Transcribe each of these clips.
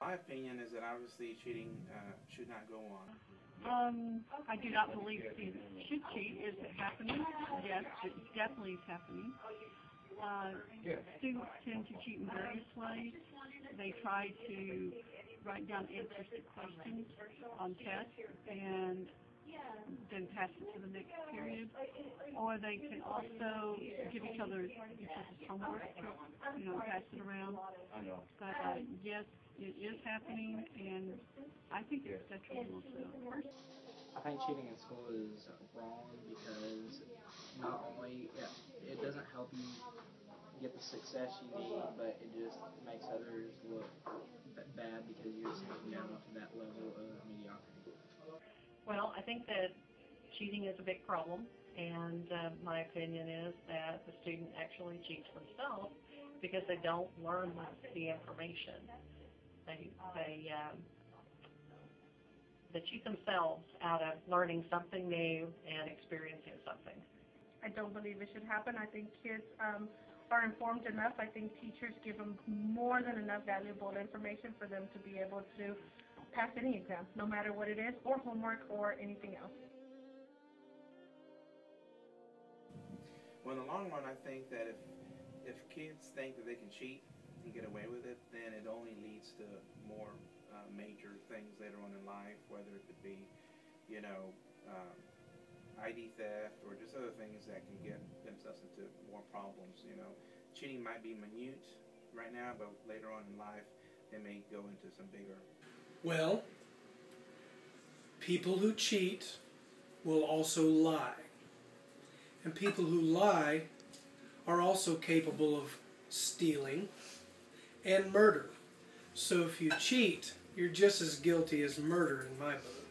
My opinion is that obviously cheating should not go on. I do not believe students should cheat. Is it happening? Yes, it definitely is happening. Students tend to cheat in various ways. They try to write down answers to questions on tests and then pass it to the next period. Or they can also give each other homework to, pass it around. But yes, it is happening, and I think it's detrimental to. I think cheating in school is wrong because not only it doesn't help you get the success you need, but it just makes others look bad because you're sinking down to that level of mediocrity. Well, I think that cheating is a big problem, and my opinion is that the student actually cheats themselves because they don't learn the information. They cheat themselves out of learning something new and experiencing something. I don't believe it should happen. I think kids are informed enough. I think teachers give them more than enough valuable information for them to be able to pass any exam, no matter what it is, or homework, or anything else. Well, in the long run, I think that if kids think that they can cheat and get away with it, then it only leads to more major things later on in life, whether it could be, ID theft or just other things that can get themselves into more problems. Cheating might be minute right now, but later on in life, they may go into some bigger. Well, people who cheat will also lie. And people who lie are also capable of stealing and murder. So if you cheat, you're just as guilty as murder in my book.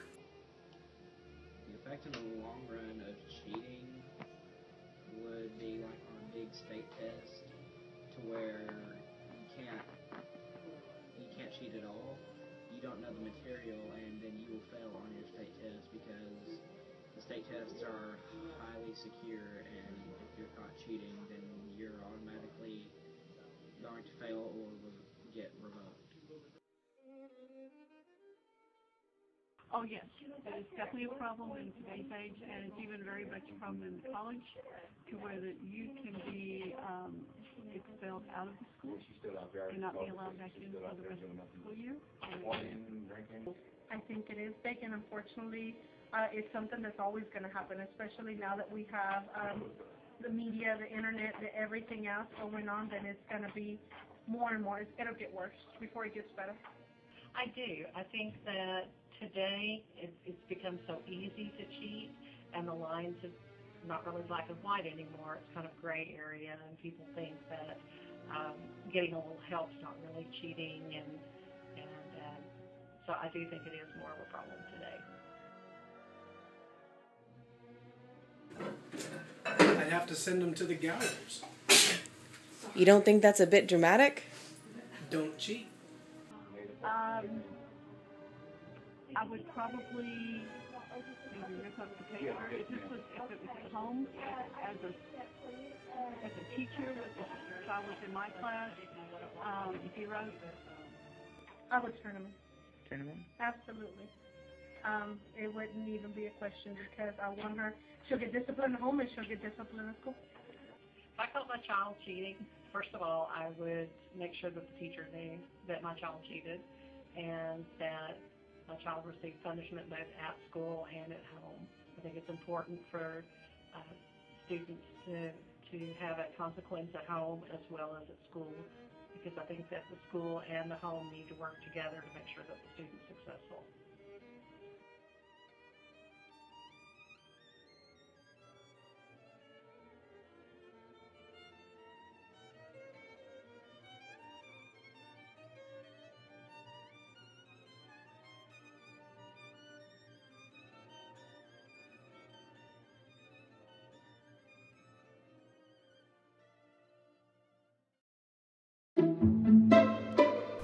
The effect in the long run of cheating would be like on a big state test to where you can't cheat at all. You don't know the material, and then you will fail on your state test because the state tests are highly secure, and if you're caught cheating, then you're automatically going to fail or get revoked. Oh yes, it is definitely a problem in today's age, and it's even very much a problem in college, to where that you can be expelled out of the school and not be allowed back in for the rest of the school year. I think it is big, and unfortunately, it's something that's always going to happen, especially now that we have the media, the internet, everything else going on. Then it's going to be more and more. It'll get worse before it gets better. I do. I think that today it's become so easy to cheat, and the lines are not really black and white anymore. It's kind of gray area, and people think that getting a little help's not really cheating, and so I do think it is more of a problem today. I'd have to send them to the gallows. You don't think that's a bit dramatic? Don't cheat. I would probably maybe rip up the paper. If it was at home, as a teacher, if I was in my class, if he wrote, I would turn them in. Turn them in? Absolutely. It wouldn't even be a question because I want her. She'll get disciplined at home and she'll get disciplined at school. If I caught my child cheating, first of all, I would make sure that the teacher knew that my child cheated and that my child received punishment both at school and at home. I think it's important for students to have a consequence at home as well as at school, because I think that the school and the home need to work together to make sure that the student's successful.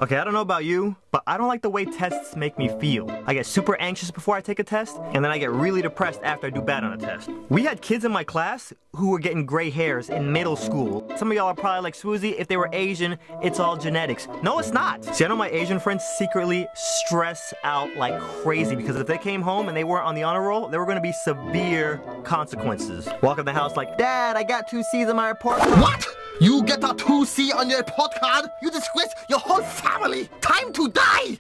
Okay, I don't know about you, but I don't like the way tests make me feel. I get super anxious before I take a test, and then I get really depressed after I do bad on a test. We had kids in my class who were getting gray hairs in middle school. Some of y'all are probably like, Swoozy, if they were Asian, it's all genetics. No, it's not. See, I know my Asian friends secretly stress out like crazy because if they came home and they weren't on the honor roll, there were gonna be severe consequences. Walk in the house like, Dad, I got 2 C's on my report card. What? You get a 2C on your report card? You disgrace your whole family! Time to die!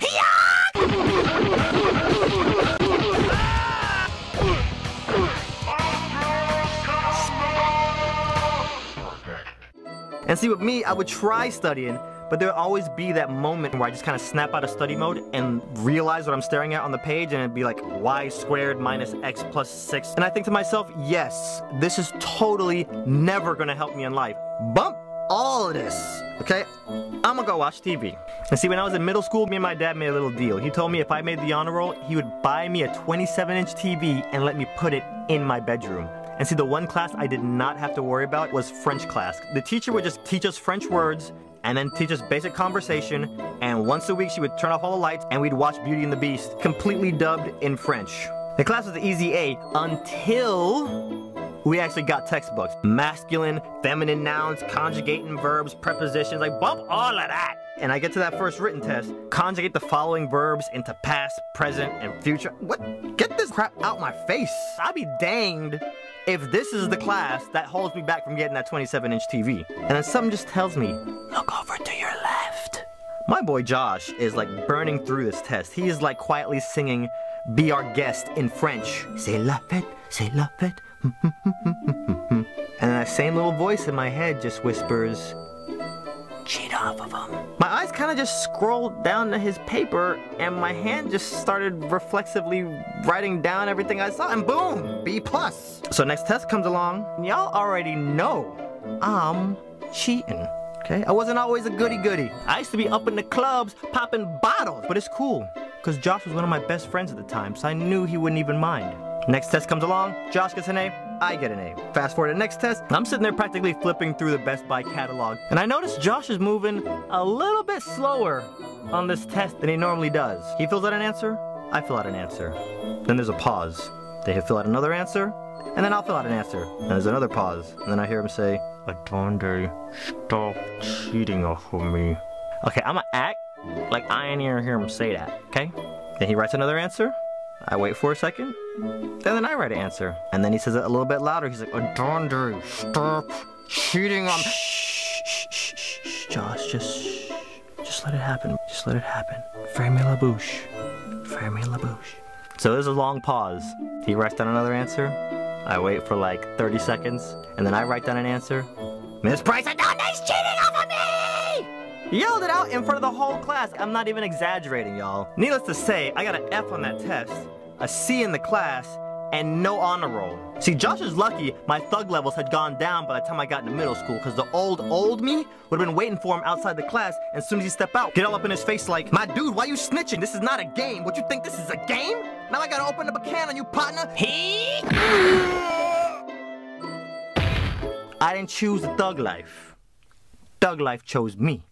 And see, with me, I would try studying, but there would always be that moment where I just kind of snap out of study mode and realize what I'm staring at on the page, and it'd be like y squared minus x plus 6. And I think to myself, yes, this is totally never gonna help me in life. Bump all of this, okay? I'm gonna go watch TV. And see, when I was in middle school, me and my dad made a little deal. He told me if I made the honor roll, he would buy me a 27-inch TV and let me put it in my bedroom. And see, the one class I did not have to worry about was French class. The teacher would just teach us French words and then teach us basic conversation, and once a week she would turn off all the lights and we'd watch Beauty and the Beast, completely dubbed in French. The class was the easy A until we actually got textbooks. Masculine, feminine nouns, conjugating verbs, prepositions, like bump all of that. And I get to that first written test, conjugate the following verbs into past, present, and future. What? Get this crap out my face. I'll be danged if this is the class that holds me back from getting that 27-inch TV. And then something just tells me, look over to your left. My boy Josh is like burning through this test. He is like quietly singing Be Our Guest in French. C'est la fête, c'est la fête. And that same little voice in my head just whispers, cheat off of him. My eyes kind of just scrolled down to his paper and my hand just started reflexively writing down everything I saw and boom, B+. So next test comes along and y'all already know I'm cheating. Okay, I wasn't always a goody-goody. I used to be up in the clubs popping bottles, but it's cool because Josh was one of my best friends at the time, so I knew he wouldn't even mind. Next test comes along, Josh gets an A, I get an A. Fast forward to the next test, I'm sitting there practically flipping through the Best Buy catalog, and I notice Josh is moving a little bit slower on this test than he normally does. He fills out an answer, I fill out an answer. Then there's a pause. They fill out another answer, and then I'll fill out an answer. And there's another pause, and then I hear him say, Adonde, stop cheating off of me. Okay, I'm gonna act like I ain't even hear him say that, okay? Then he writes another answer. I wait for a second, and then I write an answer. And then he says it a little bit louder. He's like, Adonde, stop cheating on me. Shh, Josh, just let it happen. Just let it happen. Fermez la bouche. Fermez la bouche. So there's a long pause. He writes down another answer. I wait for like 30 seconds, and then I write down an answer. Miss Price, Adonde's cheating off of me! Yelled it out in front of the whole class. I'm not even exaggerating, y'all. Needless to say, I got an F on that test, a C in the class, and no honor roll. See, Josh is lucky my thug levels had gone down by the time I got into middle school, because the old me would have been waiting for him outside the class, and as soon as he stepped out, get all up in his face like, my dude, why you snitching? This is not a game. What, you think this is a game? Now I gotta open up a can on you, partner. I didn't choose the thug life. Thug life chose me.